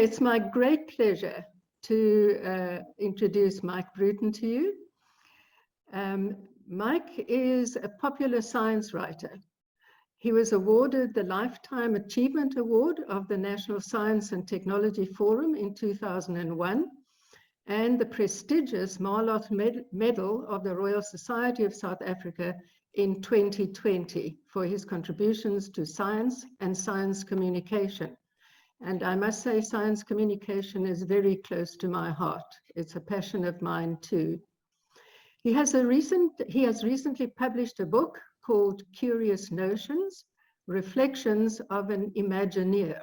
It's my great pleasure to introduce Mike Bruton to you. Mike is a popular science writer. He was awarded the Lifetime Achievement Award of the National Science and Technology Forum in 2001 and the prestigious Marloth Medal of the Royal Society of South Africa in 2020 for his contributions to science and science communication. And I must say, science communication is very close to my heart. It's a passion of mine too. He has recently published a book called Curious Notions, Reflections of an Imagineer.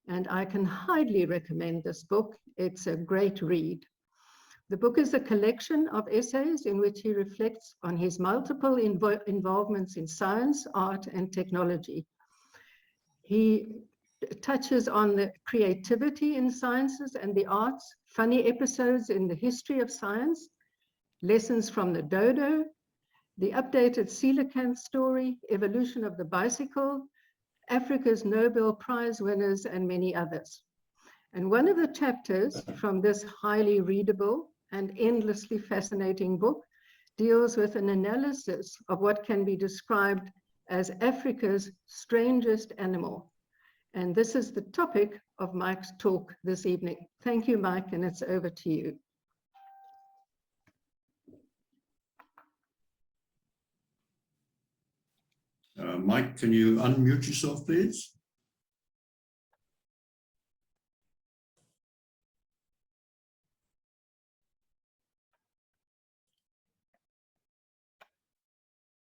And I can highly recommend this book. It's a great read. The book is a collection of essays in which he reflects on his multiple involvements in science, art, and technology. He touches on the creativity in sciences and the arts, funny episodes in the history of science, lessons from the dodo, the updated coelacanth story, evolution of the bicycle, Africa's Nobel Prize winners, and many others. And one of the chapters from this highly readable and endlessly fascinating book deals with an analysis of what can be described as Africa's strangest animal. And this is the topic of Mike's talk this evening. Thank you, Mike, and it's over to you. Mike, can you unmute yourself, please?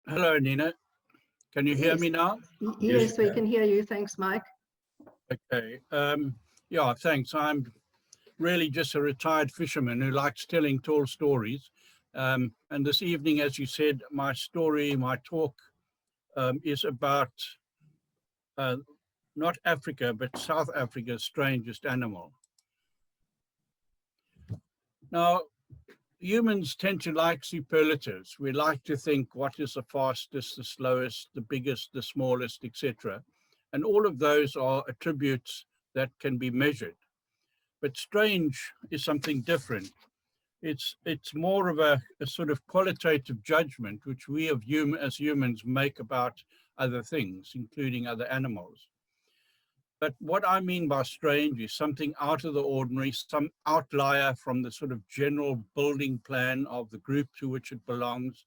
Hello, Nina. Can you hear me now? Yes, we can hear you. Thanks, Mike. Okay. Yeah, thanks. I'm really just a retired fisherman who likes telling tall stories. And this evening, as you said, my story, my talk is about not Africa, but South Africa's strangest animal. Now, humans tend to like superlatives. We like to think what is the fastest, the slowest, the biggest, the smallest, etc. And all of those are attributes that can be measured. But strange is something different. It's more of a sort of qualitative judgment which we as humans make about other things, including other animals. But what I mean by strange is something out of the ordinary, some outlier from the sort of general building plan of the group to which it belongs.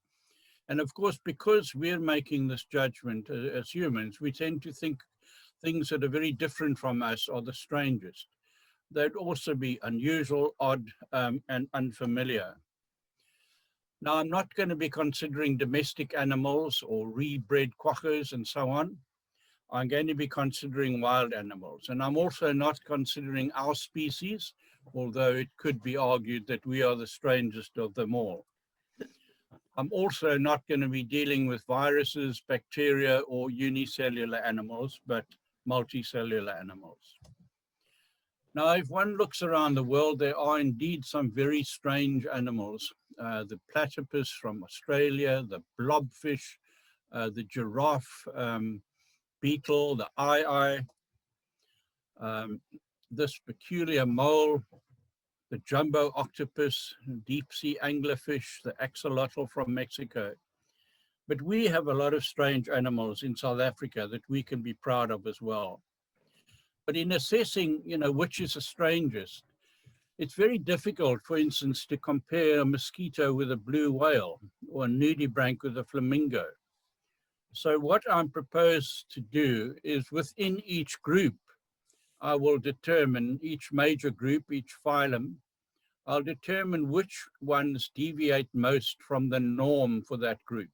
And of course, because we're making this judgment as humans, we tend to think things that are very different from us are the strangest. They'd also be unusual, odd, and unfamiliar. Now, I'm not going to be considering domestic animals or rebred quackers and so on. I'm going to be considering wild animals. And I'm also not considering our species, although it could be argued that we are the strangest of them all. I'm also not going to be dealing with viruses, bacteria, or unicellular animals, but multicellular animals. Now, if one looks around the world, there are indeed some very strange animals. The platypus from Australia, the blobfish, the giraffe, beetle, the eye, this peculiar mole, the jumbo octopus, deep sea anglerfish, the axolotl from Mexico. But we have a lot of strange animals in South Africa that we can be proud of as well. But in assessing, which is the strangest, it's very difficult, for instance, to compare a mosquito with a blue whale or a nudibranch with a flamingo. So what I'm proposed to do is within each group, I will determine each major group, each phylum, I'll determine which ones deviate most from the norm for that group.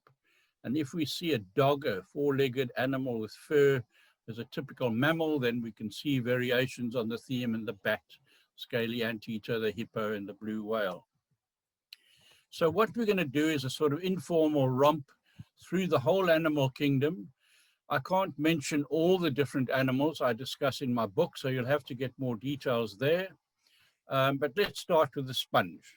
And if we see a dog, a four-legged animal with fur, as a typical mammal, then we can see variations on the theme in the bat, scaly anteater, the hippo, and the blue whale. So what we're going to do is a sort of informal romp through the whole animal kingdom. I can't mention all the different animals I discuss in my book, so you'll have to get more details there. But let's start with the sponge,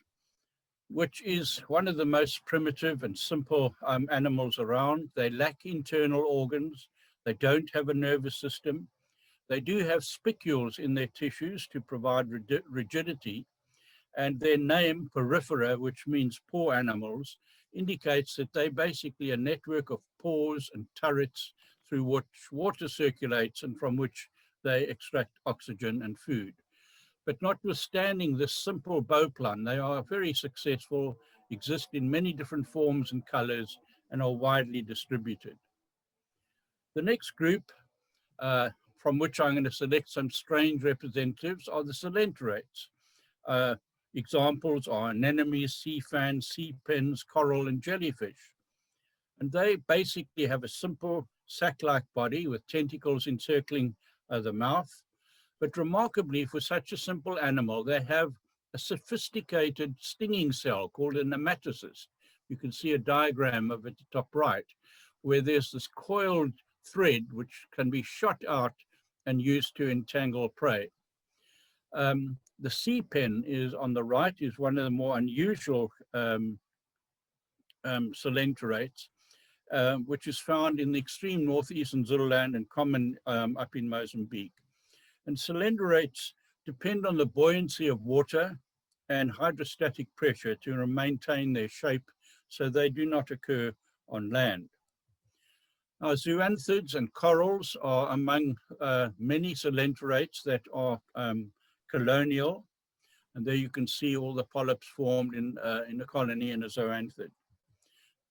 which is one of the most primitive and simple animals around. They lack internal organs. They don't have a nervous system. They do have spicules in their tissues to provide rigidity, and their name, porifera, which means paw animals, indicates that they're basically a network of paws and turrets through which water circulates and from which they extract oxygen and food. But notwithstanding this simple bow plan, they are very successful, exist in many different forms and colors, and are widely distributed. The next group, from which I'm going to select some strange representatives, are the coelenterates. Examples are anemones, sea fans, sea pens, coral, and jellyfish. And they basically have a simple sac-like body with tentacles encircling the mouth. But remarkably, for such a simple animal, they have a sophisticated stinging cell called a nematocyst. You can see a diagram of it at the top right, where there's this coiled thread which can be shot out and used to entangle prey. The sea pen is on the right, is one of the more unusual coelenterates, which is found in the extreme northeastern Zululand and common up in Mozambique. And coelenterates depend on the buoyancy of water and hydrostatic pressure to maintain their shape, so they do not occur on land. Now, zoanthids and corals are among many coelenterates that are colonial, and there you can see all the polyps formed in a colony in a zoanthid.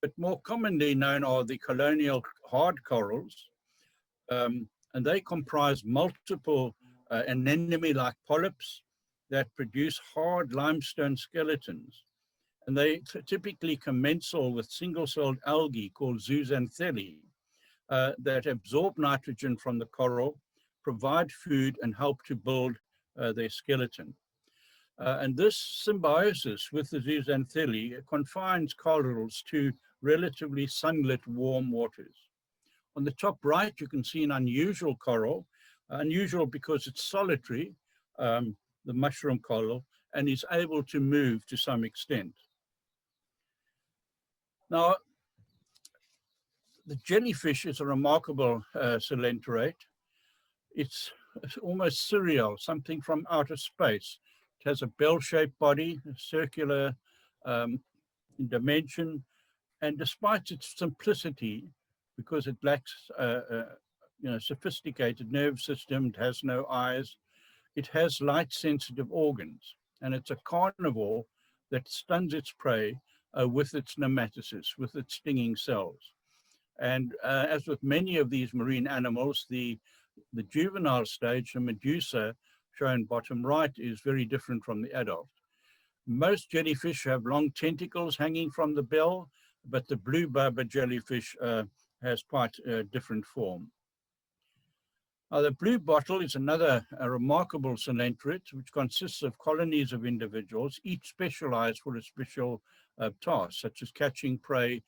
But more commonly known are the colonial hard corals, and they comprise multiple anemone-like polyps that produce hard limestone skeletons. And they typically commensal with single-celled algae called zooxanthellae that absorb nitrogen from the coral, provide food, and help to build their skeleton. And this symbiosis with the zooxanthellae confines corals to relatively sunlit, warm waters. On the top right, you can see an unusual coral, unusual because it's solitary, the mushroom coral, and is able to move to some extent. Now, the jellyfish is a remarkable coelenterate. It's almost surreal, something from outer space. It has a bell-shaped body, circular in dimension, and despite its simplicity, because it lacks sophisticated nerve system, it has no eyes, it has light-sensitive organs, and it's a carnivore that stuns its prey with its nematocysts, with its stinging cells. And as with many of these marine animals, the juvenile stage, the medusa, shown bottom right, is very different from the adult. Most jellyfish have long tentacles hanging from the bill, but the blue barbed jellyfish has quite a different form. Now, the blue bottle is another remarkable coelenterate, which consists of colonies of individuals, each specialized for a special task, such as catching prey,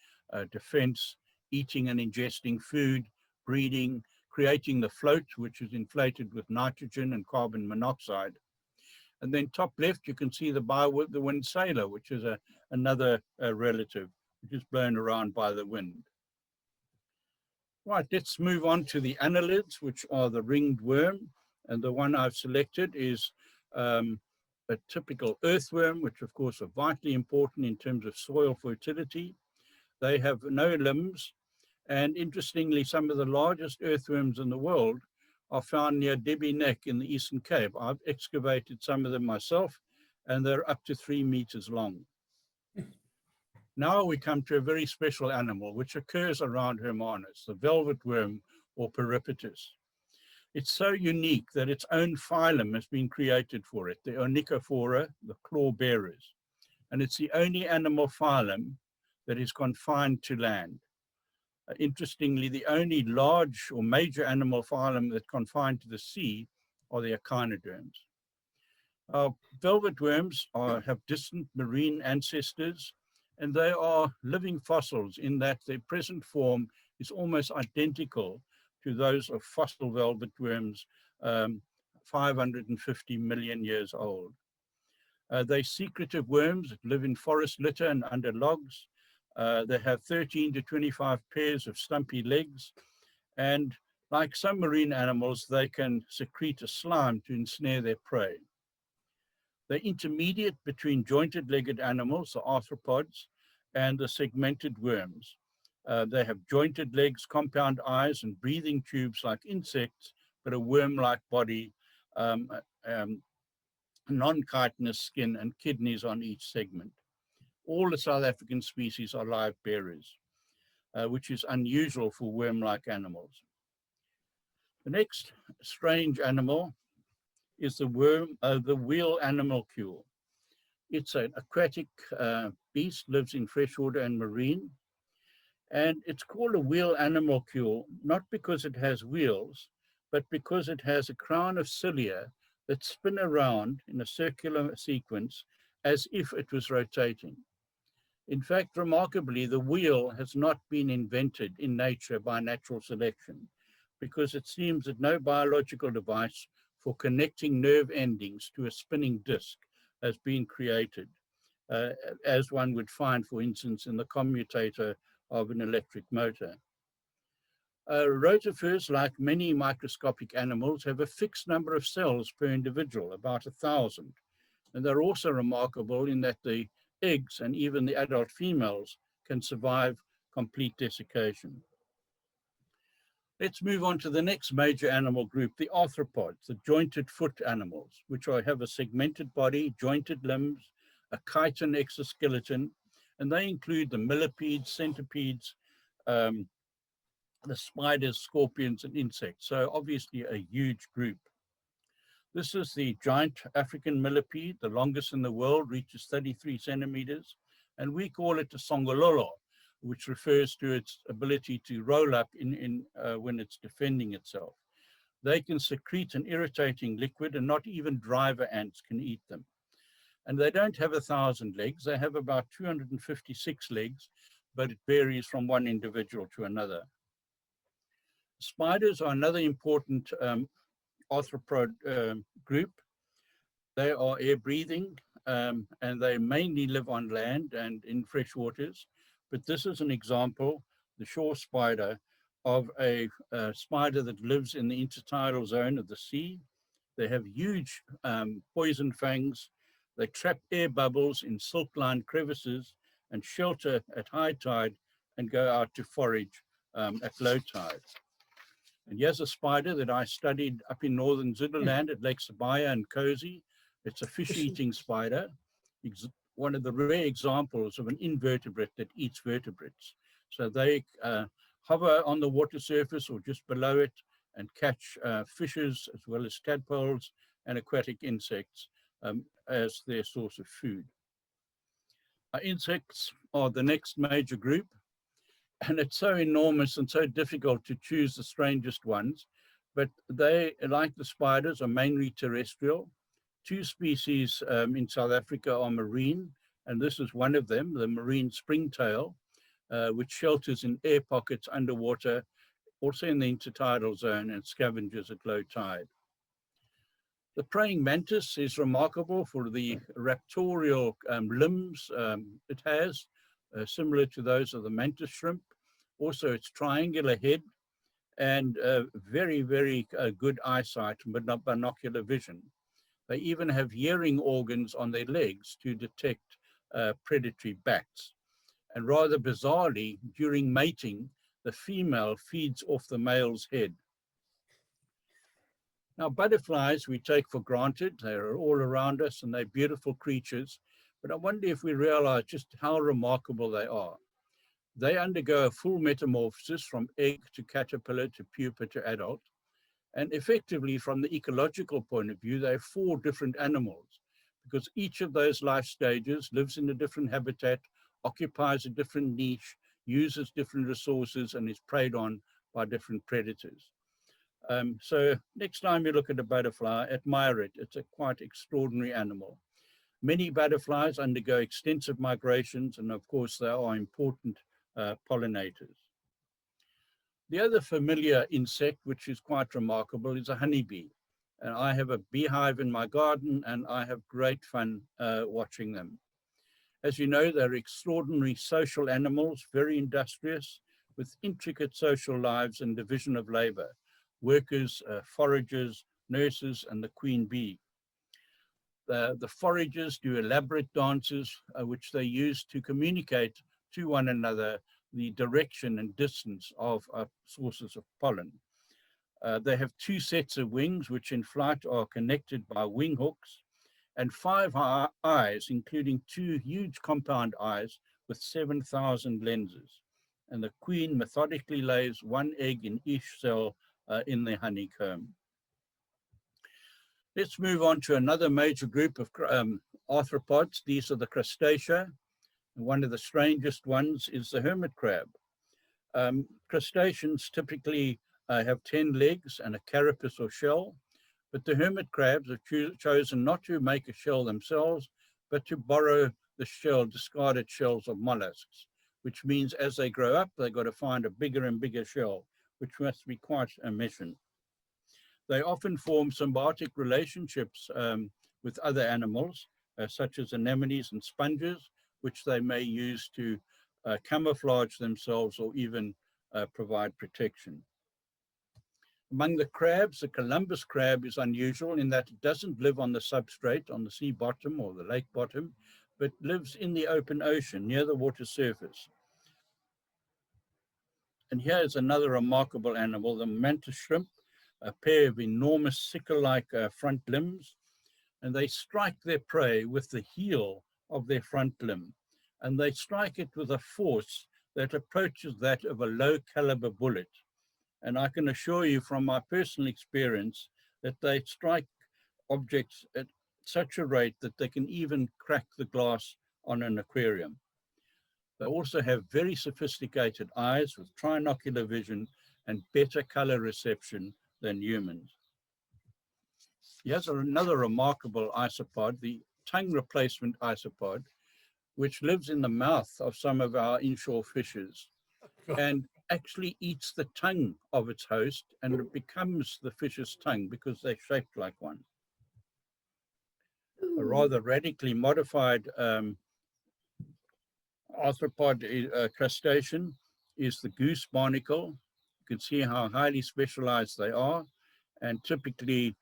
defense, eating and ingesting food, breeding, creating the float, which is inflated with nitrogen and carbon monoxide. And then top left, you can see the wind sailor, which is another relative, which is blown around by the wind. Right, let's move on to the annelids, which are the ringed worm. And the one I've selected is a typical earthworm, which of course are vitally important in terms of soil fertility. They have no limbs. And interestingly, some of the largest earthworms in the world are found near Debbie Neck in the Eastern Cape. I've excavated some of them myself, and they're up to 3 meters long. Now we come to a very special animal, which occurs around Hermanus, the velvet worm or peripatus. It's so unique that its own phylum has been created for it, the Onychophora, the claw bearers. And it's the only animal phylum that is confined to land. Interestingly, the only large or major animal phylum that confined to the sea are the echinoderms. Velvet worms have distant marine ancestors, and they are living fossils in that their present form is almost identical to those of fossil velvet worms 550 million years old. They're secretive worms that live in forest litter and under logs. They have 13 to 25 pairs of stumpy legs, and Like some marine animals, they can secrete a slime to ensnare their prey. They're intermediate between jointed-legged animals, the arthropods, and the segmented worms. They have jointed legs, compound eyes, and breathing tubes like insects, but a worm-like body, non-chitinous skin, and kidneys on each segment. All the South African species are live bearers, which is unusual for worm-like animals. The next strange animal is the wheel animalcule. It's an aquatic beast, lives in freshwater and marine. And it's called a wheel animalcule, not because it has wheels, but because it has a crown of cilia that spin around in a circular sequence as if it was rotating. In fact, remarkably, the wheel has not been invented in nature by natural selection, because it seems that no biological device for connecting nerve endings to a spinning disc has been created, as one would find, for instance, in the commutator of an electric motor. Rotifers, like many microscopic animals, have a fixed number of cells per individual, about 1,000. And they're also remarkable in that the eggs and even the adult females can survive complete desiccation. Let's move on to the next major animal group, the arthropods, the jointed foot animals, which have a segmented body, jointed limbs, a chitin exoskeleton, and they include the millipedes, centipedes, the spiders, scorpions, and insects. So obviously a huge group. This is the giant African millipede, the longest in the world, reaches 33 centimeters, and we call it a songololo, which refers to its ability to roll up when it's defending itself. They can secrete an irritating liquid, and not even driver ants can eat them. And they don't have 1,000 legs. They have about 256 legs, but it varies from one individual to another. Spiders are another important arthropod group. They are air-breathing, and they mainly live on land and in fresh waters. But this is an example, the shore spider, of a spider that lives in the intertidal zone of the sea. They have huge poison fangs. They trap air bubbles in silk-lined crevices and shelter at high tide and go out to forage at low tide. And here's a spider that I studied up in northern Zululand at Lake Sabaya and Cozy. It's a fish-eating spider, one of the rare examples of an invertebrate that eats vertebrates. So they hover on the water surface or just below it and catch fishes as well as tadpoles and aquatic insects as their source of food. Insects are the next major group. And it's so enormous and so difficult to choose the strangest ones, but they, like the spiders, are mainly terrestrial. Two species in South Africa are marine, and this is one of them, the marine springtail, which shelters in air pockets underwater, also in the intertidal zone, and scavengers at low tide. The praying mantis is remarkable for the raptorial limbs it has, similar to those of the mantis shrimp. Also, its triangular head and very, very good eyesight, but not binocular vision. They even have hearing organs on their legs to detect predatory bats. And rather bizarrely, during mating, the female feeds off the male's head. Now, butterflies we take for granted. They're all around us and they're beautiful creatures. But I wonder if we realize just how remarkable they are. They undergo a full metamorphosis from egg to caterpillar to pupa to adult. And effectively, from the ecological point of view, they're 4 different animals, because each of those life stages lives in a different habitat, occupies a different niche, uses different resources, and is preyed on by different predators. So next time you look at a butterfly, admire it. It's a quite extraordinary animal. Many butterflies undergo extensive migrations, and of course, they are important pollinators. The other familiar insect, which is quite remarkable, is a honeybee. And I have a beehive in my garden, and I have great fun watching them. As you know, they're extraordinary social animals, very industrious, with intricate social lives and division of labor. workers, foragers, nurses, and the queen bee. The foragers do elaborate dances, which they use to communicate to one another the direction and distance of sources of pollen. They have 2 sets of wings, which in flight are connected by wing hooks, and 5 eyes, including 2 huge compound eyes with 7,000 lenses. And the queen methodically lays 1 egg in each cell in the honeycomb. Let's move on to another major group of arthropods. These are the crustacea. One of the strangest ones is the hermit crab. Crustaceans typically have 10 legs and a carapace or shell, but the hermit crabs have chosen not to make a shell themselves, but to borrow the discarded shells of mollusks, which means as they grow up, they've got to find a bigger and bigger shell, which must be quite a mission. They often form symbiotic relationships with other animals, such as anemones and sponges, which they may use to camouflage themselves or even provide protection. Among the crabs, the Columbus crab is unusual in that it doesn't live on the substrate, on the sea bottom or the lake bottom, but lives in the open ocean near the water surface. And here is another remarkable animal, the mantis shrimp, a pair of enormous sickle-like front limbs, and they strike their prey with the heel of their front limb, and they strike it with a force that approaches that of a low-caliber bullet. And I can assure you from my personal experience that they strike objects at such a rate that they can even crack the glass on an aquarium. They also have very sophisticated eyes with trinocular vision and better color reception than humans. Here's another remarkable isopod, the tongue replacement isopod, which lives in the mouth of some of our inshore fishes and actually eats the tongue of its host, and it becomes the fish's tongue because they're shaped like one. A rather radically modified arthropod crustacean is the goose barnacle. You can see how highly specialized they are, and typically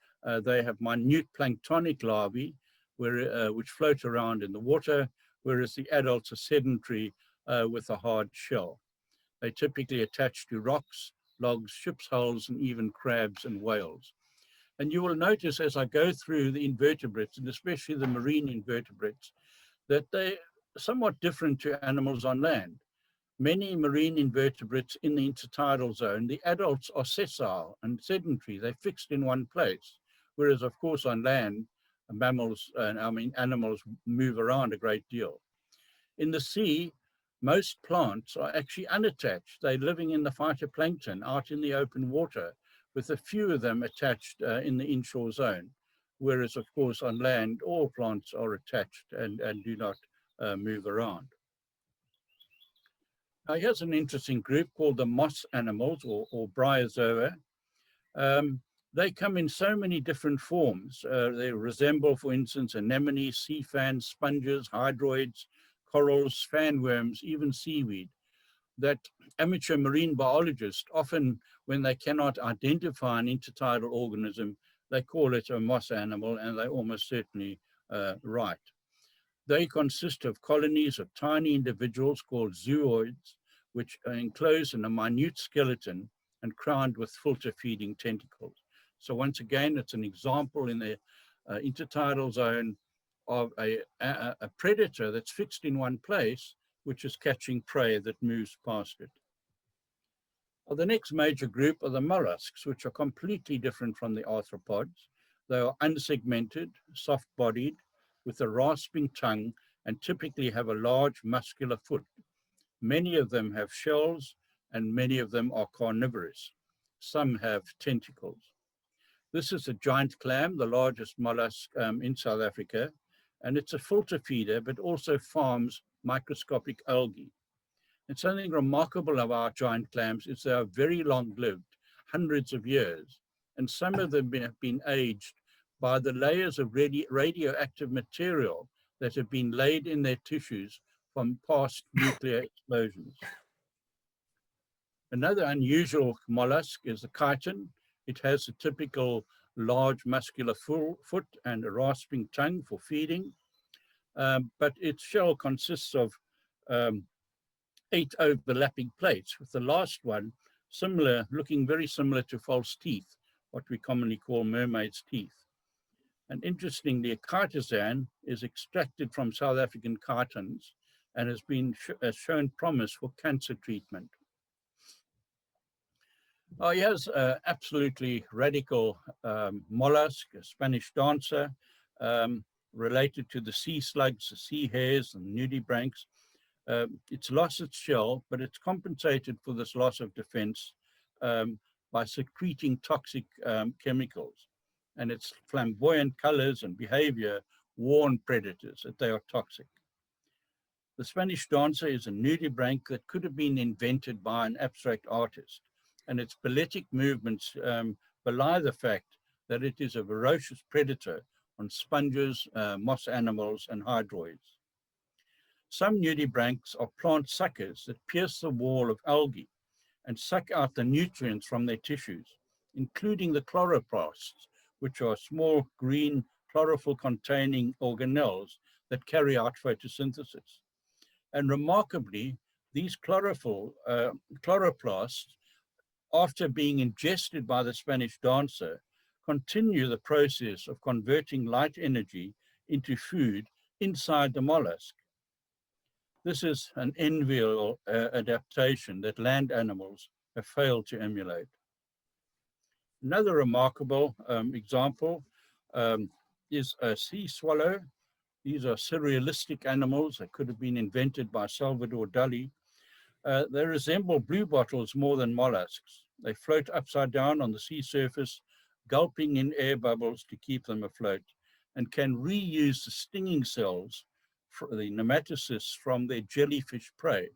they have minute planktonic larvae which float around in the water, whereas the adults are sedentary with a hard shell. They typically attach to rocks, logs, ship's hulls, and even crabs and whales. And you will notice as I go through the invertebrates, and especially the marine invertebrates, that they're somewhat different to animals on land. Many marine invertebrates in the intertidal zone, the adults are sessile and sedentary. They're fixed in one place. Whereas, of course, on land, animals move around a great deal. In the sea, most plants are actually unattached. They're living in the phytoplankton out in the open water, with a few of them attached in the inshore zone. Whereas, of course, on land, all plants are attached and do not move around. Now, here's an interesting group called the moss animals or bryozoa. They come in so many different forms. They resemble, for instance, anemones, sea fans, sponges, hydroids, corals, fanworms, even seaweed, that amateur marine biologists often, when they cannot identify an intertidal organism, they call it a moss animal, and they're almost certainly right. They consist of colonies of tiny individuals called zooids, which are enclosed in a minute skeleton and crowned with filter-feeding tentacles. So once again, it's an example in the intertidal zone of a predator that's fixed in one place, which is catching prey that moves past it. Well, the next major group are the mollusks, which are completely different from the arthropods. They are unsegmented, soft-bodied, with a rasping tongue, and typically have a large muscular foot. Many of them have shells, and many of them are carnivorous. Some have tentacles. This is a giant clam, the largest mollusk in South Africa, and it's a filter feeder, but also farms microscopic algae. And something remarkable about giant clams is they are very long-lived, hundreds of years, and some of them have been aged by the layers of radioactive material that have been laid in their tissues from past nuclear explosions. Another unusual mollusk is the chitin, It has a typical large muscular foot and a rasping tongue for feeding, but its shell consists of 8 overlapping plates, with the last one looking very similar to false teeth, what we commonly call mermaid's teeth. And interestingly, a chitosan is extracted from South African chitons and has shown promise for cancer treatment. Oh, here's an absolutely radical mollusk, a Spanish dancer, related to the sea slugs, the sea hares, and nudibranchs. It's lost its shell, but it's compensated for this loss of defense by secreting toxic chemicals. And its flamboyant colors and behavior warn predators that they are toxic. The Spanish dancer is a nudibranch that could have been invented by an abstract artist, and its balletic movements belie the fact that it is a voracious predator on sponges, moss animals, and hydroids. Some nudibranchs are plant suckers that pierce the wall of algae and suck out the nutrients from their tissues, including the chloroplasts, which are small green chlorophyll-containing organelles that carry out photosynthesis. And remarkably, these chloroplasts, after being ingested by the Spanish dancer, continue the process of converting light energy into food inside the mollusk. This is an enviable adaptation that land animals have failed to emulate. Another remarkable example is a sea swallow. These are surrealistic animals that could have been invented by Salvador Dali. They resemble bluebottles more than mollusks. They float upside down on the sea surface, gulping in air bubbles to keep them afloat, and can reuse the stinging cells, the nematocysts, from their jellyfish prey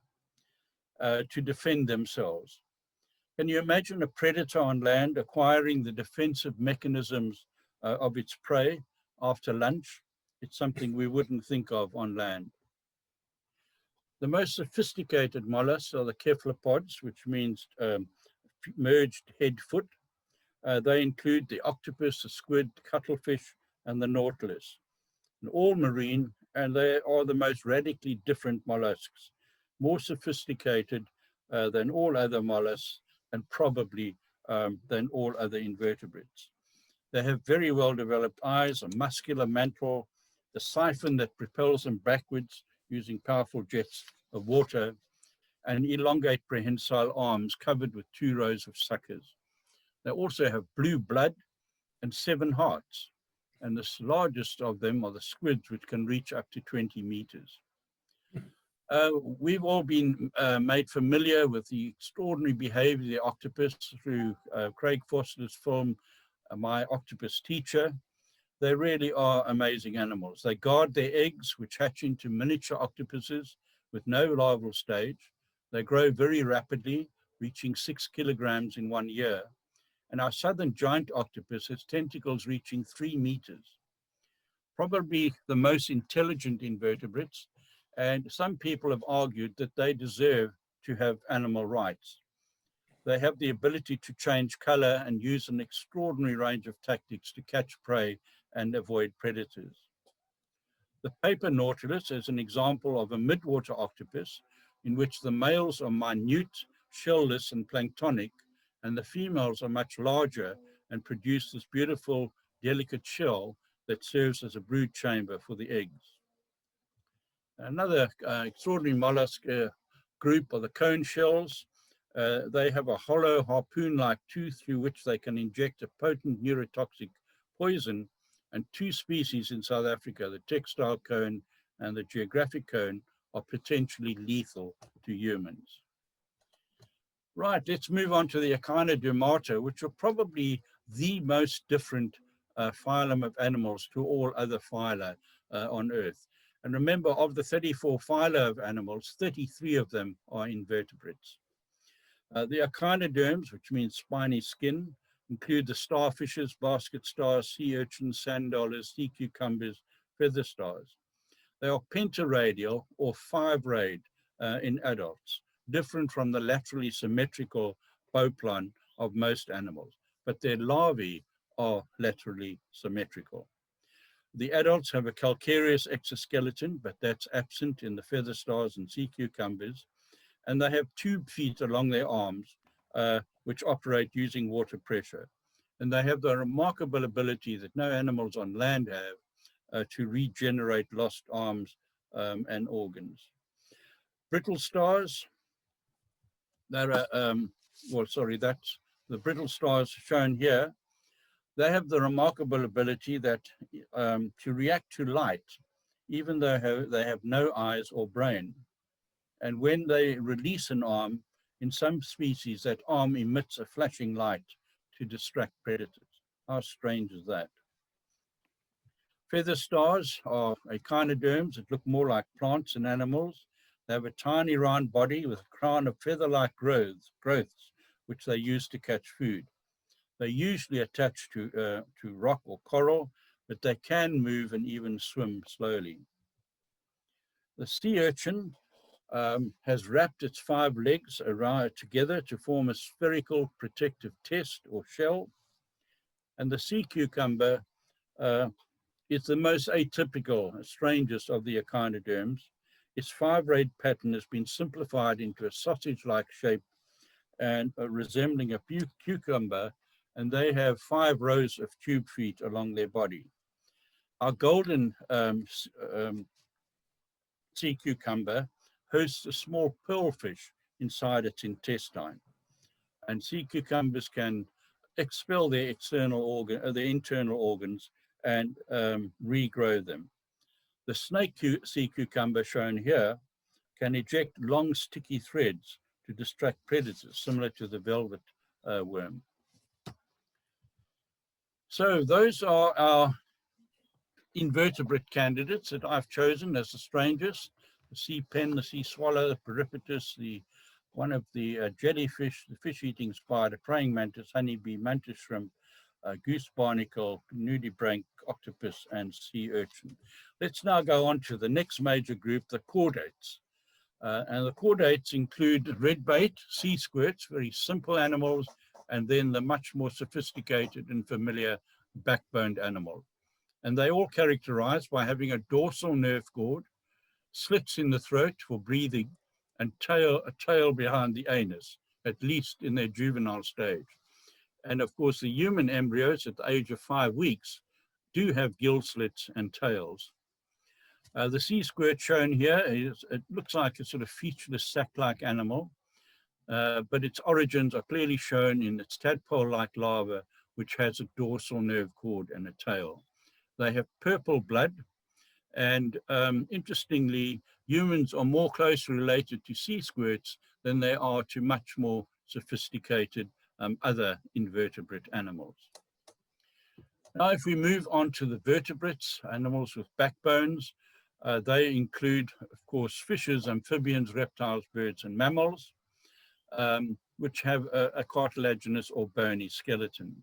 to defend themselves. Can you imagine a predator on land acquiring the defensive mechanisms of its prey after lunch? It's something we wouldn't think of on land. The most sophisticated mollusks are the cephalopods, which means merged head-foot. They include the octopus, the squid, cuttlefish, and the nautilus. And all marine, and they are the most radically different mollusks, more sophisticated than all other mollusks, and probably than all other invertebrates. They have very well-developed eyes, a muscular mantle, a siphon that propels them backwards using powerful jets of water, and elongate prehensile arms covered with 2 rows of suckers. They also have blue blood and 7 hearts, and the largest of them are the squids, which can reach up to 20 meters. We've all been made familiar with the extraordinary behavior of the octopus through Craig Foster's film, My Octopus Teacher. They really are amazing animals. They guard their eggs, which hatch into miniature octopuses with no larval stage. They grow very rapidly, reaching 6 kilograms in 1 year. And our southern giant octopus has tentacles reaching 3 meters. Probably the most intelligent invertebrates, and some people have argued that they deserve to have animal rights. They have the ability to change color and use an extraordinary range of tactics to catch prey and avoid predators. The paper nautilus is an example of a midwater octopus in which the males are minute, shellless, and planktonic, and the females are much larger and produce this beautiful, delicate shell that serves as a brood chamber for the eggs. Another extraordinary mollusk group are the cone shells. They have a hollow harpoon-like tooth through which they can inject a potent neurotoxic poison, and 2 species in South Africa, the textile cone and the geographic cone, are potentially lethal to humans. Right, let's move on to the Echinodermata, which are probably the most different phylum of animals to all other phyla on Earth. And remember, of the 34 phyla of animals, 33 of them are invertebrates. The echinoderms, which means spiny skin, include the starfishes, basket stars, sea urchins, sand dollars, sea cucumbers, feather stars. They are pentaradial or 5-rayed in adults, different from the laterally symmetrical boplan of most animals. but their larvae are laterally symmetrical. The adults have a calcareous exoskeleton, but that's absent in the feather stars and sea cucumbers, and they have tube feet along their arms, which operate using water pressure. And they have the remarkable ability that no animals on land have to regenerate lost arms and organs. Brittle stars, that's the brittle stars shown here. They have the remarkable ability that to react to light, even though they have no eyes or brain. And when they release an arm, in some species, that arm emits a flashing light to distract predators. How strange is that? Feather stars are echinoderms that look more like plants and animals. They have a tiny round body with a crown of feather-like growths, which they use to catch food. They're usually attached to rock or coral, but they can move and even swim slowly. The sea urchin has wrapped its 5 legs around together to form a spherical protective test or shell. And the sea cucumber is the most atypical, strangest of the echinoderms. Its 5-rayed pattern has been simplified into a sausage-like shape and resembling a cucumber, and they have 5 rows of tube feet along their body. Our golden sea cucumber hosts a small pearlfish inside its intestine, and sea cucumbers can expel their internal organs and regrow them. The snake sea cucumber shown here can eject long sticky threads to distract predators, similar to the velvet worm. So those are our invertebrate candidates that I've chosen as the strangest: the sea pen, the sea swallow, the peripatus, one of the jellyfish, the fish-eating spider, praying mantis, honeybee, mantis shrimp, goose barnacle, nudibranch, octopus, and sea urchin. Let's now go on to the next major group, the chordates. And the chordates include redbait, sea squirts, very simple animals, and then the much more sophisticated and familiar backboned animal. And they all characterized by having a dorsal nerve cord, slits in the throat for breathing, and a tail behind the anus, at least in their juvenile stage. And of course, the human embryos at the age of 5 weeks do have gill slits and tails. The sea squirt shown here, it looks like a sort of featureless sac-like animal, but its origins are clearly shown in its tadpole-like larva, which has a dorsal nerve cord and a tail. They have purple blood, and interestingly, humans are more closely related to sea squirts than they are to much more sophisticated other invertebrate animals. Now, if we move on to the vertebrates, animals with backbones, they include, of course, fishes, amphibians, reptiles, birds, and mammals, which have a cartilaginous or bony skeleton.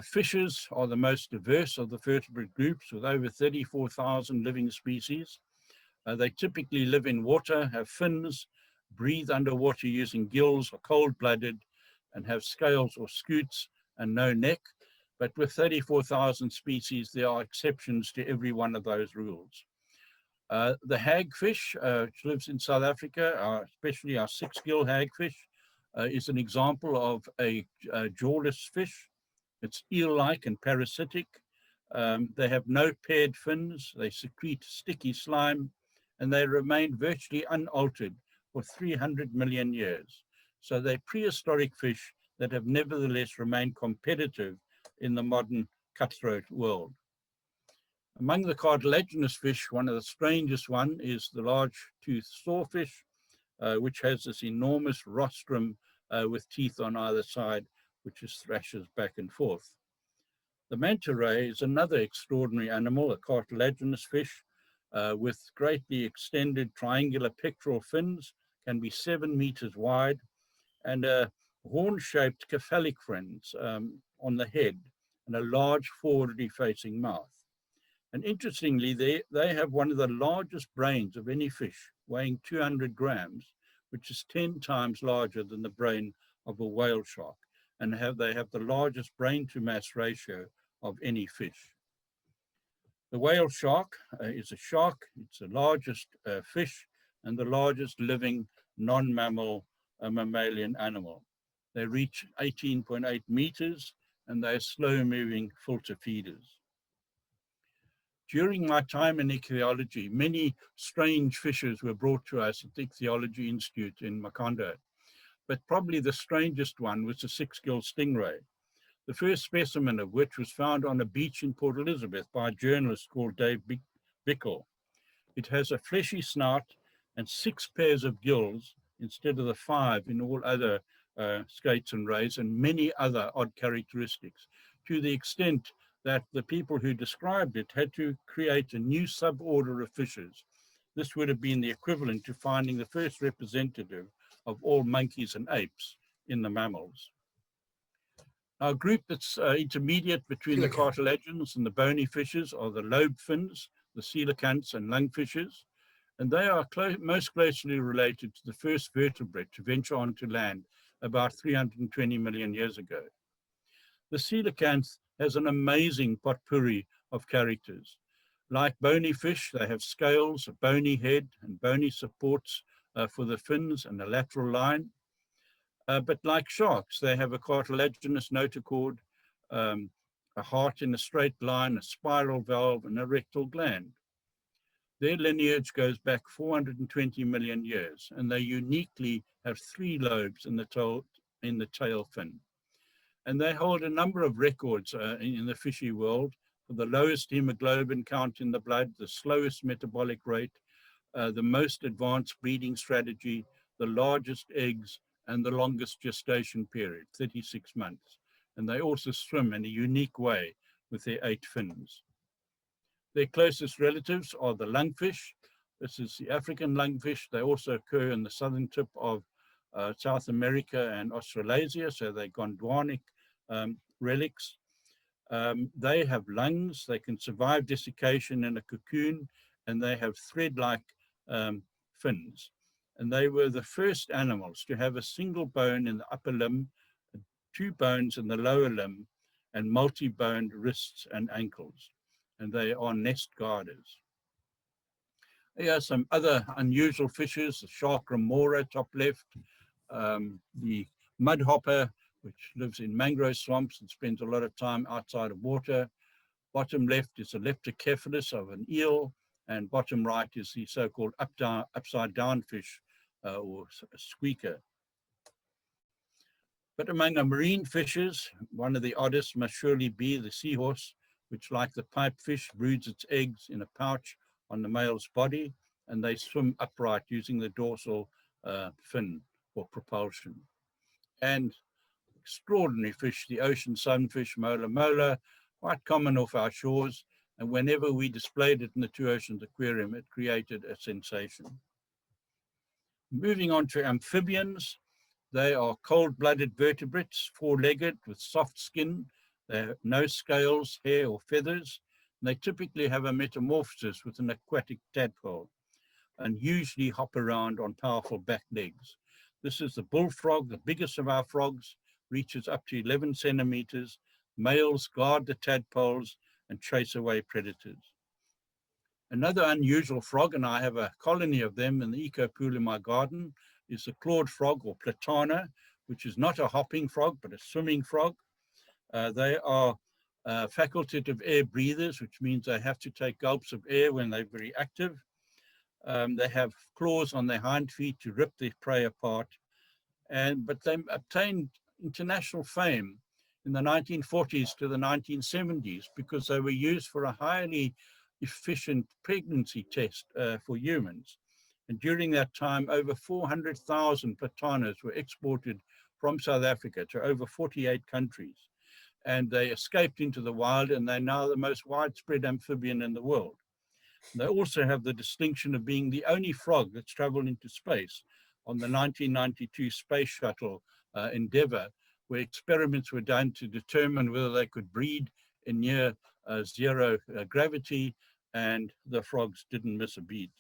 Fishes are the most diverse of the vertebrate groups, with over 34,000 living species. They typically live in water, have fins, breathe underwater using gills, are cold-blooded, and have scales or scutes and no neck. But with 34,000 species, there are exceptions to every one of those rules. The hagfish, which lives in South Africa, especially our 6-gill hagfish, is an example of a jawless fish. It's eel-like and parasitic. They have no paired fins. They secrete sticky slime, and they remain virtually unaltered for 300 million years. So they're prehistoric fish that have nevertheless remained competitive in the modern cutthroat world. Among the cartilaginous fish, one of the strangest one is the large-toothed sawfish, which has this enormous rostrum with teeth on either side, which just thrashes back and forth. The manta ray is another extraordinary animal, a cartilaginous fish with greatly extended triangular pectoral fins, can be 7 meters wide, and horn-shaped cephalic fins on the head, and a large forwardly facing mouth. And interestingly, they have one of the largest brains of any fish, weighing 200 grams, which is 10 times larger than the brain of a whale shark. and they have the largest brain to mass ratio of any fish. The whale shark is a shark. It's the largest fish and the largest living non-mammal mammalian animal. They reach 18.8 meters and they're slow-moving filter feeders. During my time in ichthyology, many strange fishes were brought to us at the Ichthyology Institute in Macondo, but probably the strangest one was the six-gill stingray, the first specimen of which was found on a beach in Port Elizabeth by a journalist called Dave Bickle. It has a fleshy snout and 6 pairs of gills instead of the 5 in all other skates and rays, and many other odd characteristics, to the extent that the people who described it had to create a new suborder of fishes. This would have been the equivalent to finding the first representative of all monkeys and apes in the mammals. Our group that's intermediate between the cartilaginous and the bony fishes are the lobe fins, the coelacanths and lungfishes, and they are most closely related to the first vertebrate to venture onto land about 320 million years ago. The coelacanth has an amazing potpourri of characters. Like bony fish, they have scales, a bony head, and bony supports for the fins and a lateral line. But like sharks, they have a cartilaginous notochord, a heart in a straight line, a spiral valve, and a rectal gland. Their lineage goes back 420 million years, and they uniquely have 3 lobes in the tail fin. And they hold a number of records in the fishy world for the lowest hemoglobin count in the blood, the slowest metabolic rate, the most advanced breeding strategy, the largest eggs, and the longest gestation period, 36 months. And they also swim in a unique way with their 8 fins. Their closest relatives are the lungfish. This is the African lungfish. They also occur in the southern tip of South America and Australasia, so they're Gondwanic relics. They have lungs. They can survive desiccation in a cocoon, and they have thread-like fins. And they were the first animals to have a single bone in the upper limb, 2 bones in the lower limb, and multi-boned wrists and ankles. And they are nest guarders. Here are some other unusual fishes, the shark remora, top left, the mudhopper, which lives in mangrove swamps and spends a lot of time outside of water. Bottom left is a leptocephalus of an eel, and bottom right is the so-called upside down fish, or a squeaker. But among the marine fishes, one of the oddest must surely be the seahorse, which, like the pipefish, broods its eggs in a pouch on the male's body, and they swim upright using the dorsal fin for propulsion. And extraordinary fish, the ocean sunfish, mola mola, quite common off our shores, and whenever we displayed it in the Two Oceans Aquarium, it created a sensation. Moving on to amphibians, they are cold-blooded vertebrates, 4-legged with soft skin. They have no scales, hair, or feathers. And they typically have a metamorphosis with an aquatic tadpole and usually hop around on powerful back legs. This is the bullfrog, the biggest of our frogs, reaches up to 11 centimeters. Males guard the tadpoles and chase away predators. Another unusual frog, and I have a colony of them in the eco pool in my garden, is the clawed frog, or platana, which is not a hopping frog, but a swimming frog. They are facultative air breathers, which means they have to take gulps of air when they're very active. They have claws on their hind feet to rip their prey apart. But they obtained international fame in the 1940s to the 1970s because they were used for a highly efficient pregnancy test for humans. And during that time, over 400,000 platanas were exported from South Africa to over 48 countries. And they escaped into the wild, and they're now the most widespread amphibian in the world. They also have the distinction of being the only frog that's traveled into space on the 1992 space shuttle Endeavour, where experiments were done to determine whether they could breed in near zero gravity, and the frogs didn't miss a beat.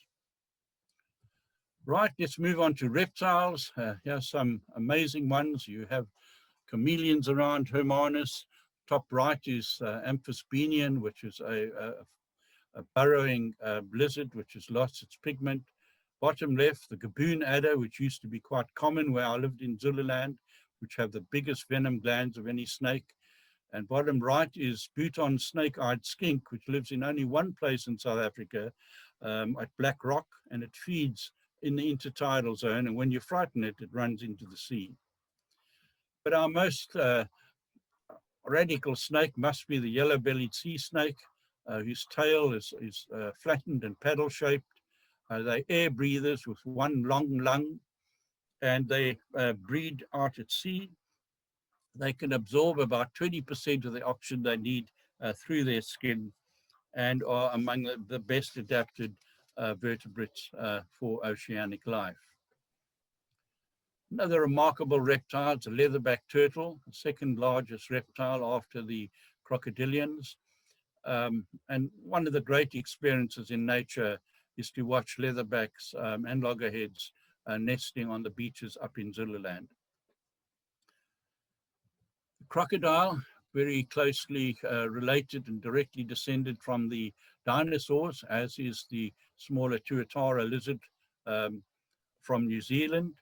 Right, let's move on to reptiles. Here are some amazing ones. You have chameleons around Hermanus. Top right is Amphisbaenian, which is a burrowing lizard, which has lost its pigment. Bottom left, the gaboon adder, which used to be quite common where I lived in Zululand, which have the biggest venom glands of any snake. And bottom right is Bruton snake-eyed skink, which lives in only one place in South Africa, at Black Rock, and it feeds in the intertidal zone. And when you frighten it, it runs into the sea. But our most radical snake must be the yellow-bellied sea snake, whose tail is flattened and paddle-shaped. They're air breathers with one long lung, and they breed out at sea. They can absorb about 20% of the oxygen they need through their skin, and are among the best adapted vertebrates for oceanic life. Another remarkable reptile is a leatherback turtle, the second largest reptile after the crocodilians. And one of the great experiences in nature is to watch leatherbacks and loggerheads nesting on the beaches up in Zululand. The crocodile, very closely related and directly descended from the dinosaurs, as is the smaller tuatara lizard from New Zealand.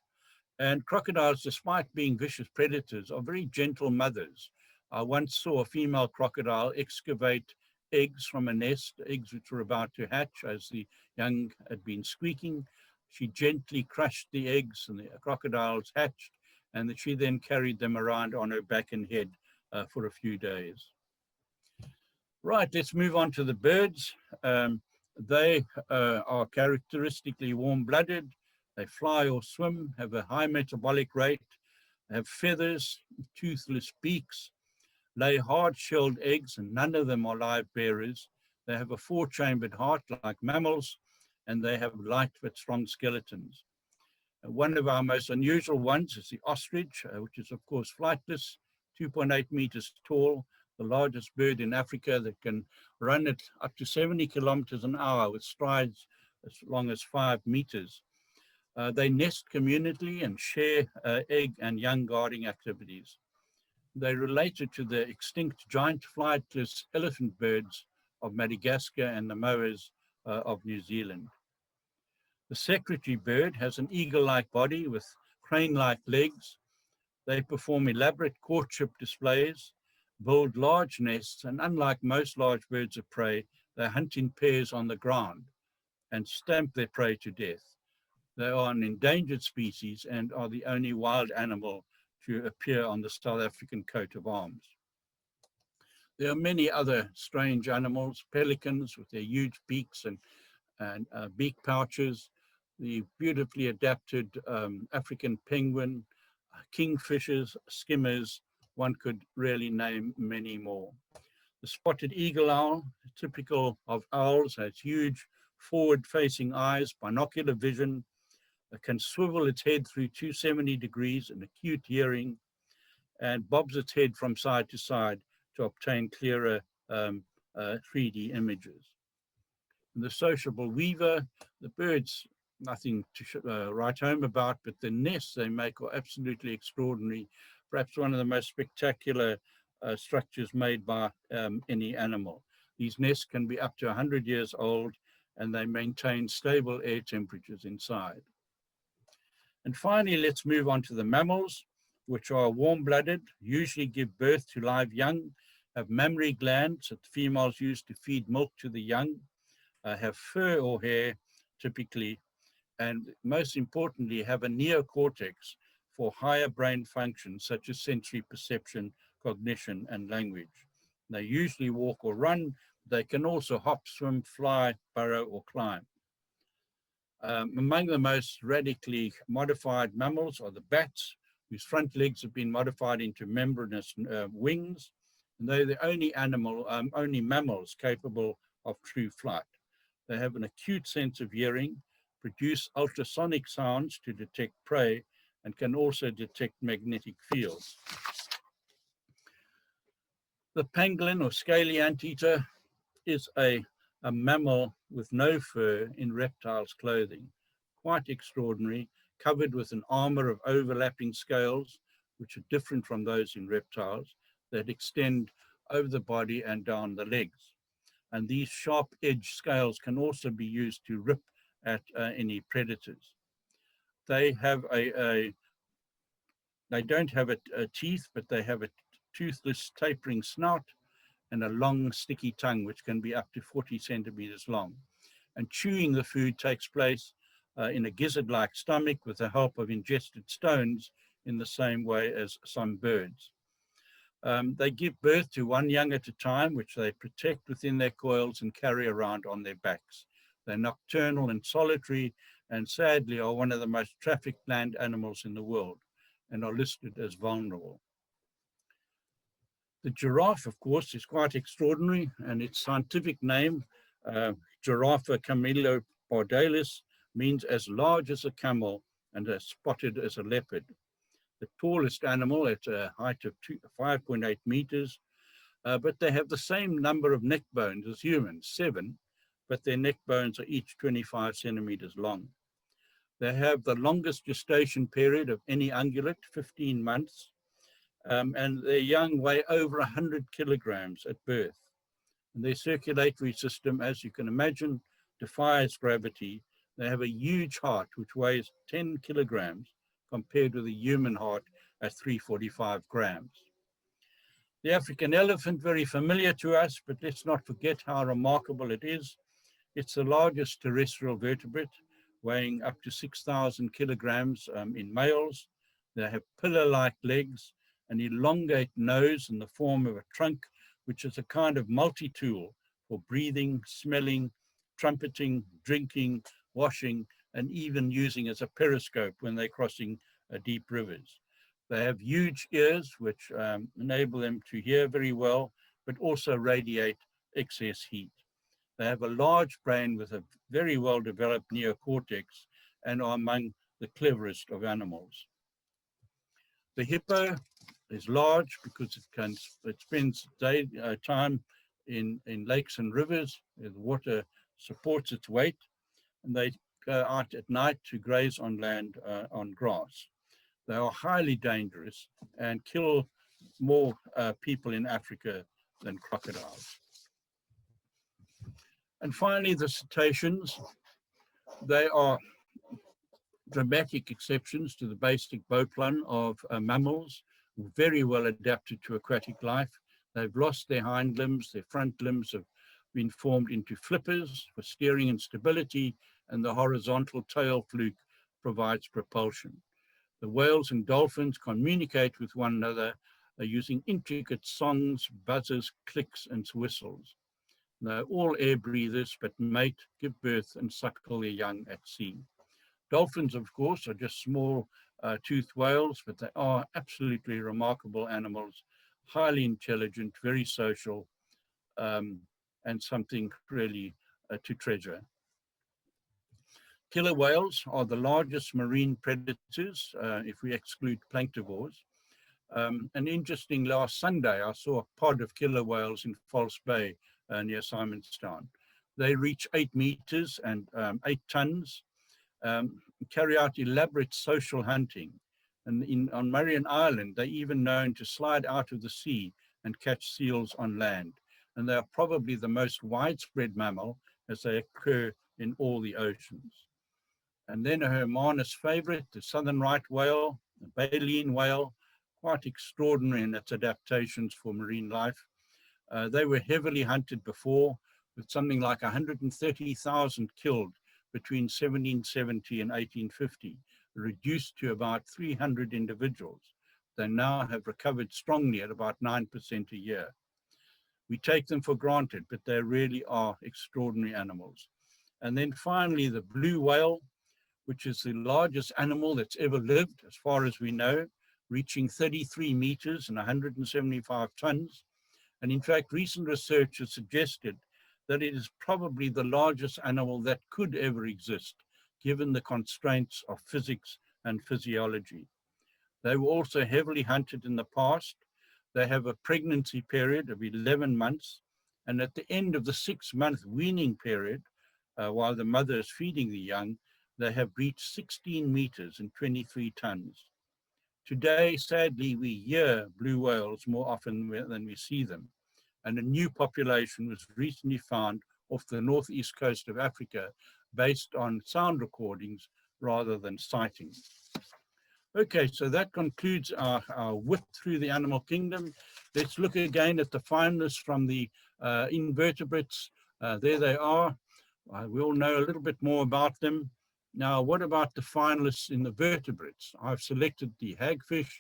And crocodiles, despite being vicious predators, are very gentle mothers. I once saw a female crocodile excavate eggs from a nest, eggs which were about to hatch as the young had been squeaking. She gently crushed the eggs and the crocodiles hatched, and she then carried them around on her back and head for a few days. Right, let's move on to the birds. They are characteristically warm-blooded. They fly or swim, have a high metabolic rate, have feathers, toothless beaks, lay hard-shelled eggs, and none of them are live bearers. They have a four-chambered heart like mammals, and they have light but strong skeletons. One of our most unusual ones is the ostrich, which is of course flightless, 2.8 meters tall, the largest bird in Africa that can run at up to 70 kilometers an hour with strides as long as 5 meters. They nest communally and share egg and young guarding activities. They're related to the extinct giant flightless elephant birds of Madagascar and the moas of New Zealand. The secretary bird has an eagle-like body with crane-like legs. They perform elaborate courtship displays, build large nests, and unlike most large birds of prey, they hunt in pairs on the ground and stamp their prey to death. They are an endangered species and are the only wild animal to appear on the South African coat of arms. There are many other strange animals, pelicans with their huge beaks and beak pouches, the beautifully adapted African penguin, kingfishers, skimmers. One could really name many more. The spotted eagle owl, typical of owls, has huge forward-facing eyes, binocular vision. It can swivel its head through 270 degrees, an acute hearing, and bobs its head from side to side to obtain clearer 3D images. And the sociable weaver, the birds, nothing to write home about, but the nests they make are absolutely extraordinary, perhaps one of the most spectacular structures made by any animal. These nests can be up to 100 years old, and they maintain stable air temperatures inside. And finally, let's move on to the mammals, which are warm-blooded, usually give birth to live young, have mammary glands that females use to feed milk to the young, have fur or hair typically, and most importantly, have a neocortex for higher brain functions such as sensory perception, cognition, and language. They usually walk or run. They can also hop, swim, fly, burrow, or climb. Among the most radically modified mammals are the bats, whose front legs have been modified into membranous wings, and they're the only mammals capable of true flight. They have an acute sense of hearing, produce ultrasonic sounds to detect prey, and can also detect magnetic fields. The pangolin or scaly anteater is a mammal with no fur in reptiles' clothing, quite extraordinary, covered with an armor of overlapping scales, which are different from those in reptiles, that extend over the body and down the legs. And these sharp edged scales can also be used to rip at any predators. They have they don't have a teeth, but they have a toothless tapering snout and a long sticky tongue, which can be up to 40 centimeters long. And chewing the food takes place in a gizzard-like stomach with the help of ingested stones in the same way as some birds. They give birth to one young at a time, which they protect within their coils and carry around on their backs. They're nocturnal and solitary, and sadly are one of the most trafficked land animals in the world and are listed as vulnerable. The giraffe, of course, is quite extraordinary, and its scientific name, Giraffa camelopardalis, means as large as a camel and as spotted as a leopard. The tallest animal at a height of 5.8 meters, but they have the same number of neck bones as humans, 7, but their neck bones are each 25 centimeters long. They have the longest gestation period of any ungulate, 15 months, and their young weigh over 100 kilograms at birth. And their circulatory system, as you can imagine, defies gravity. They have a huge heart, which weighs 10 kilograms, compared with a human heart at 345 grams. The African elephant, very familiar to us, but let's not forget how remarkable it is. It's the largest terrestrial vertebrate, weighing up to 6,000 kilograms in males. They have pillar-like legs, an elongate nose in the form of a trunk, which is a kind of multi-tool for breathing, smelling, trumpeting, drinking, washing, and even using as a periscope when they're crossing deep rivers. They have huge ears, which enable them to hear very well, but also radiate excess heat. They have a large brain with a very well-developed neocortex and are among the cleverest of animals. The hippo is large because it spends time in lakes and rivers where the water supports its weight, and they go out at night to graze on land on grass. They are highly dangerous and kill more people in Africa than crocodiles. And finally, the cetaceans. They are dramatic exceptions to the basic boplan of mammals, very well adapted to aquatic life. They've lost their hind limbs, their front limbs have been formed into flippers for steering and stability, and the horizontal tail fluke provides propulsion. The whales and dolphins communicate with one another using intricate songs, buzzes, clicks, and whistles. They're all air breathers, but mate, give birth, and suckle their young at sea. Dolphins, of course, are just small toothed whales, but they are absolutely remarkable animals, highly intelligent, very social, and something really to treasure. Killer whales are the largest marine predators, if we exclude planktivores. And interesting, last Sunday, I saw a pod of killer whales in False Bay near Simonstown. They reach 8 meters and 8 tons, carry out elaborate social hunting. And on Marion Island, they're even known to slide out of the sea and catch seals on land. And they are probably the most widespread mammal, as they occur in all the oceans. And then a Hermanus favorite, the southern right whale, the baleen whale, quite extraordinary in its adaptations for marine life. They were heavily hunted before, with something like 130,000 killed between 1770 and 1850, reduced to about 300 individuals. They now have recovered strongly at about 9% a year. We take them for granted, but they really are extraordinary animals. And then finally, the blue whale, which is the largest animal that's ever lived, as far as we know, reaching 33 meters and 175 tons. And in fact, recent research has suggested that it is probably the largest animal that could ever exist, given the constraints of physics and physiology. They were also heavily hunted in the past. They have a pregnancy period of 11 months, and at the end of the 6-month weaning period, while the mother is feeding the young, they have reached 16 meters and 23 tons. Today, sadly, we hear blue whales more often than we see them. And a new population was recently found off the northeast coast of Africa based on sound recordings rather than sightings. Okay, so that concludes our whip through the animal kingdom. Let's look again at the finalists from the invertebrates. There they are. We all know a little bit more about them. Now, what about the finalists in the vertebrates? I've selected the hagfish,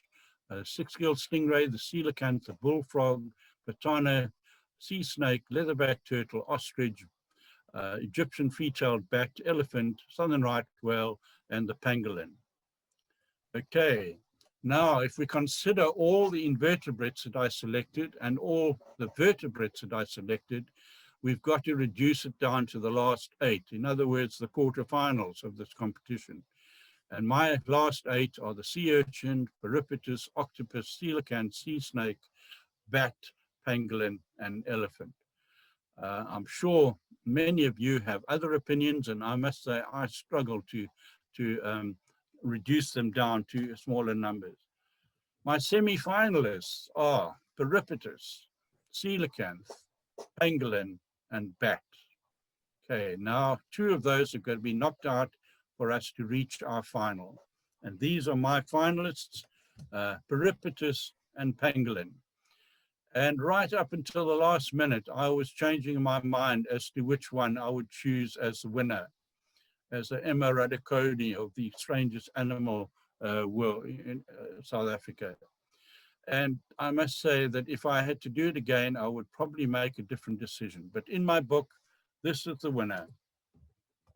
six-gilled stingray, the coelacanth, the bullfrog, patana, sea snake, leatherback turtle, ostrich, Egyptian free-tailed bat, elephant, southern right whale, and the pangolin. Okay, now if we consider all the invertebrates that I selected and all the vertebrates that I selected, we've got to reduce it down to the last 8. In other words, the quarterfinals of this competition. And my last 8 are the sea urchin, peripatus, octopus, coelacanth, sea snake, bat, pangolin, and elephant. I'm sure many of you have other opinions, and I must say I struggle to reduce them down to smaller numbers. My semi-finalists are peripatus, coelacanth, pangolin, and bat. Okay, now 2 of those are going to be knocked out for us to reach our final. And these are my finalists, peripatus and pangolin. And right up until the last minute, I was changing my mind as to which one I would choose as the winner, as the Emma Radiconi of the Strangest Animal World in South Africa. And I must say that if I had to do it again, I would probably make a different decision. But in my book, this is the winner,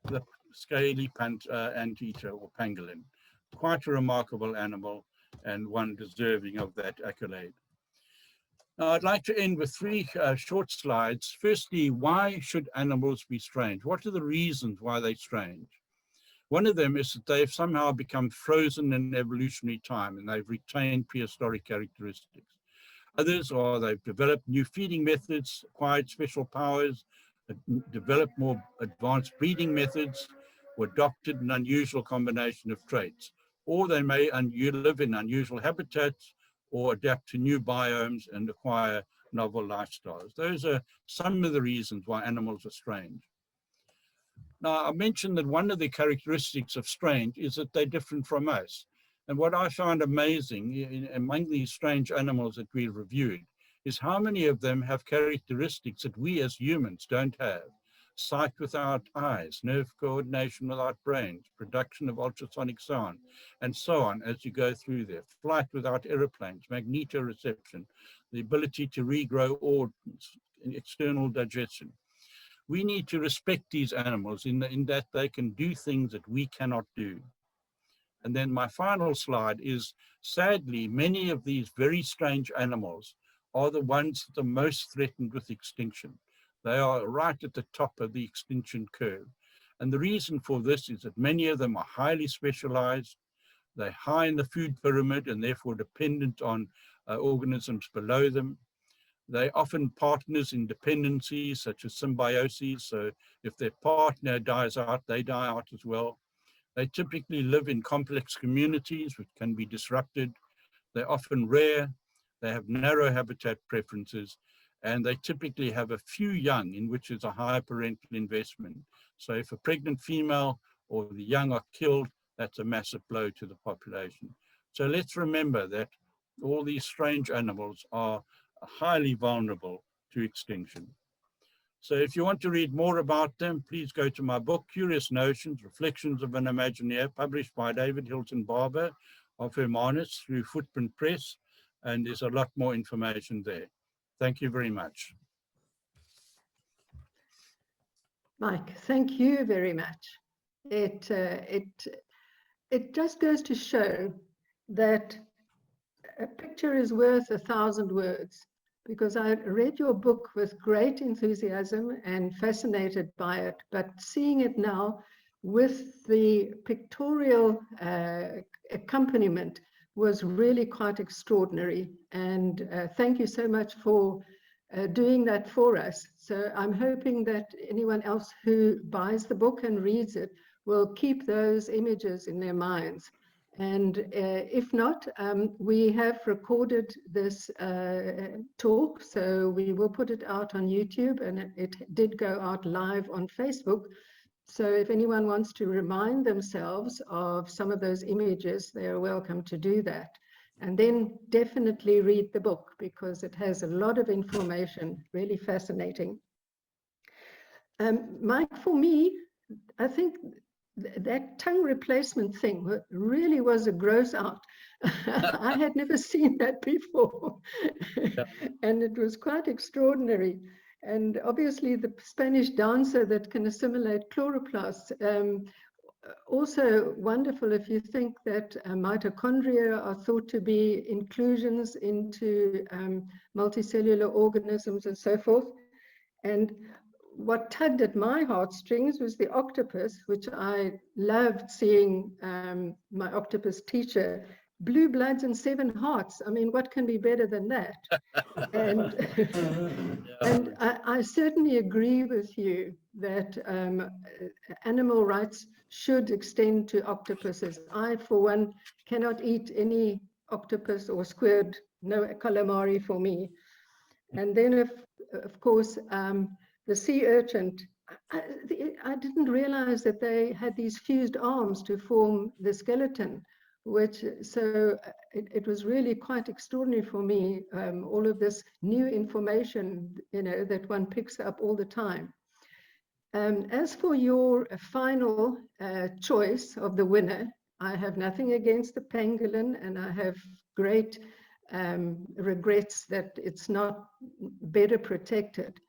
the scaly anteater or pangolin. Quite a remarkable animal and one deserving of that accolade. Now, I'd like to end with 3 short slides. Firstly, why should animals be strange? What are the reasons why they're strange? One of them is that they've somehow become frozen in evolutionary time and they've retained prehistoric characteristics. Others are they've developed new feeding methods, acquired special powers, developed more advanced breeding methods, or adopted an unusual combination of traits. Or they may live in unusual habitats or adapt to new biomes and acquire novel lifestyles. Those are some of the reasons why animals are strange. Now, I mentioned that one of the characteristics of strange is that they're different from us. And what I found amazing among these strange animals that we reviewed is how many of them have characteristics that we as humans don't have. Sight without eyes, nerve coordination without brains, production of ultrasonic sound, and so on as you go through there. Flight without aeroplanes, magnetoreception, the ability to regrow organs, external digestion. We need to respect these animals in that they can do things that we cannot do. And then my final slide is, sadly, many of these very strange animals are the ones that are most threatened with extinction. They are right at the top of the extinction curve. And the reason for this is that many of them are highly specialized. They're high in the food pyramid and therefore dependent on organisms below them. They're often partners in dependencies such as symbioses. So if their partner dies out, they die out as well. They typically live in complex communities which can be disrupted. They're often rare. They have narrow habitat preferences, and they typically have a few young in which is a higher parental investment. So if a pregnant female or the young are killed, that's a massive blow to the population. So let's remember that all these strange animals are highly vulnerable to extinction. So if you want to read more about them, please go to my book, Curious Notions, Reflections of an Imagineer, published by David Hilton Barber of Hermit through Footprint Press, and there's a lot more information there. Thank you very much. Mike, thank you very much. It just goes to show that a picture is worth 1,000 words, because I read your book with great enthusiasm and fascinated by it, but seeing it now with the pictorial accompaniment was really quite extraordinary. And thank you so much for doing that for us. So I'm hoping that anyone else who buys the book and reads it will keep those images in their minds And if not, we have recorded this talk, so we will put it out on YouTube, and it did go out live on Facebook. So if anyone wants to remind themselves of some of those images, they are welcome to do that. And then definitely read the book, because it has a lot of information, really fascinating. Mike, for me, I think that tongue replacement thing really was a gross out. I had never seen that before. And it was quite extraordinary. And obviously the Spanish dancer that can assimilate chloroplasts, also wonderful if you think that mitochondria are thought to be inclusions into multicellular organisms and so forth. And what tugged at my heartstrings was the octopus, which I loved seeing my octopus teacher, blue bloods and 7 hearts. I mean, what can be better than that? And, and I certainly agree with you that animal rights should extend to octopuses. I, for one, cannot eat any octopus or squid, no calamari for me. And then, of course, the sea urchin, I didn't realize that they had these fused arms to form the skeleton, which, so it was really quite extraordinary for me, all of this new information, you know, that one picks up all the time. As for your final choice of the winner, I have nothing against the pangolin, and I have great regrets that it's not better protected.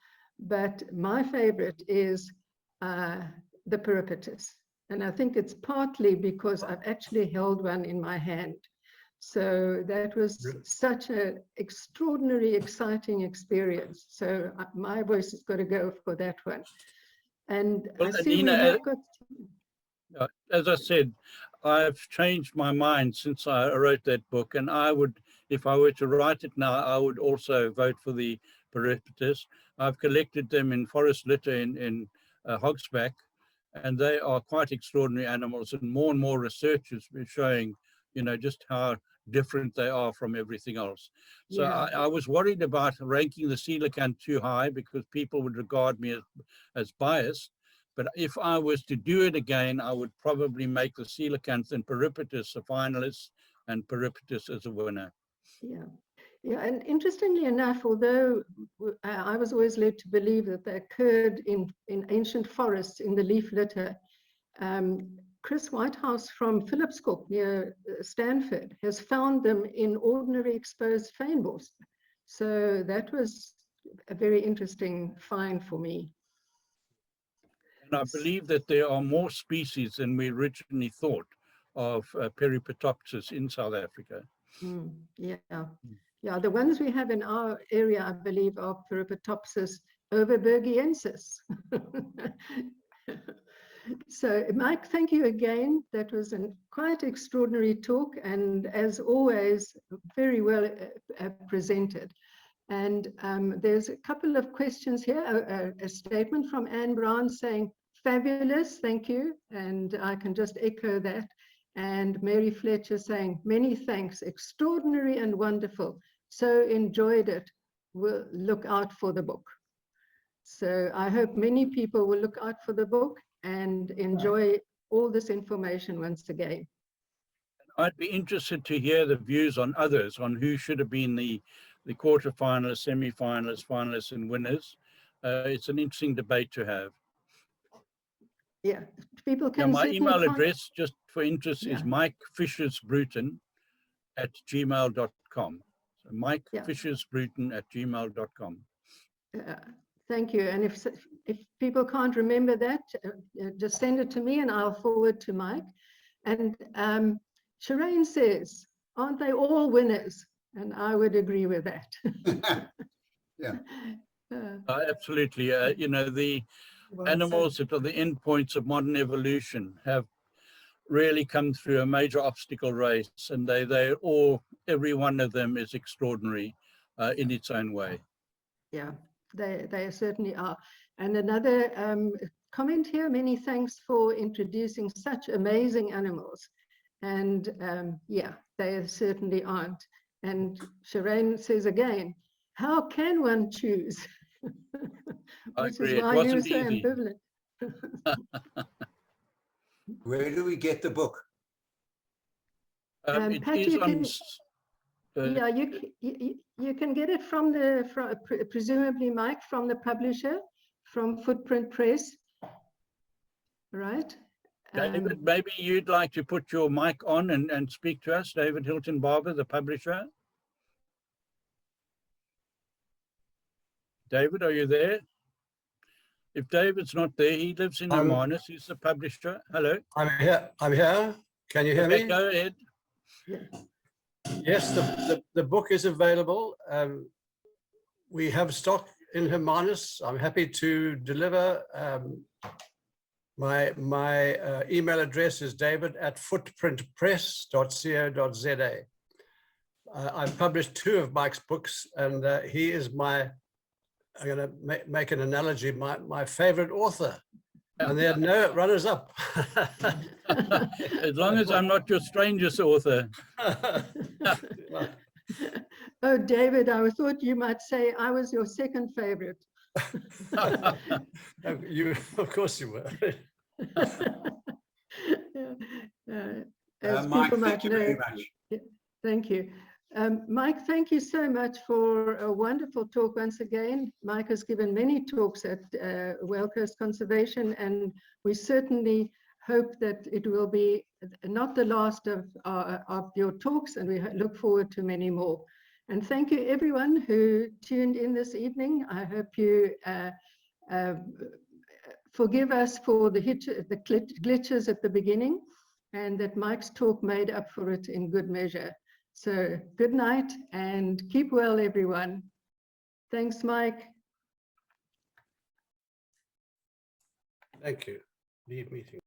But my favorite is the peripatus. And I think it's partly because I've actually held one in my hand. So that was such an extraordinary, exciting experience. So my voice has got to go for that one. And well, I see Nina, we have got... as I said, I've changed my mind since I wrote that book, and I would, if I were to write it now, I would also vote for the peripatus. I've collected them in forest litter in Hogsback, and they are quite extraordinary animals, and more research is showing, you know, just how different they are from everything else. So Yeah. I was worried about ranking the coelacanth too high, because people would regard me as biased. But if I was to do it again, I would probably make the coelacanth and peripatus a finalist, and peripatus as a winner. Yeah. Yeah, and interestingly enough, although I was always led to believe that they occurred in ancient forests in the leaf litter, Chris Whitehouse from Phillipscoop near Stanford has found them in ordinary exposed fynbos. So that was a very interesting find for me. And I believe that there are more species than we originally thought of Peripatopsis in South Africa. Yeah. Yeah, the ones we have in our area, I believe, are Peripatopsis overbergiensis. So, Mike, thank you again. That was a quite extraordinary talk, and as always, very well presented. And there's a couple of questions here. A statement from Anne Brown saying, fabulous, thank you. And I can just echo that. And Mary Fletcher saying, many thanks, extraordinary and wonderful. So enjoyed it. We'll look out for the book. So I hope many people will look out for the book and enjoy all this information once again. I'd be interested to hear the views on others, on who should have been the quarterfinalists, semi-finalists, finalists, and winners. It's an interesting debate to have. Yeah, people can my email address, just for interest, is mikefishersbruton@gmail.com. So mikefishersbruton@gmail.com. Thank you. And if people can't remember that, just send it to me and I'll forward to Mike. And Shireen says, aren't they all winners? And I would agree with that. Yeah. Absolutely. You know, the animals that are the endpoints of modern evolution have really come through a major obstacle race, and they all, every one of them is extraordinary in its own way. Yeah, they certainly are. And another comment here, many thanks for introducing such amazing animals. And yeah, they certainly aren't. And Shireen says again, how can one choose? I Which agree, is it why you're wasn't so easy. ambivalent. Where do we get the book? It Pat, is you on. can, yeah, you can get it from presumably Mike, from the publisher, from Footprint Press, right? David, maybe you'd like to put your mic on and speak to us, David Hilton Barber, the publisher. David, are you there? If David's not there, he lives in Hermanus. He's the publisher. Hello. I'm here. I'm here. Can you hear me? Go ahead. Yes, the book is available. We have stock in Hermanus. I'm happy to deliver. My email address is david@footprintpress.co.za. I've published 2 of Mike's books, and he is I'm going to make an analogy, my favorite author. And there are no runners up. As long as I'm not your strangest author. Oh, David, I thought you might say I was your second favorite. Of course you were. As Mike, people might thank you know. very much. Yeah, thank you. Mike, thank you so much for a wonderful talk once again. Mike has given many talks at Whale Coast Conservation, and we certainly hope that it will be not the last of your talks, and we look forward to many more. And thank you everyone who tuned in this evening. I hope you forgive us for the glitches at the beginning, and that Mike's talk made up for it in good measure. So good night and keep well, everyone. Thanks, Mike. Thank you. Leave meeting.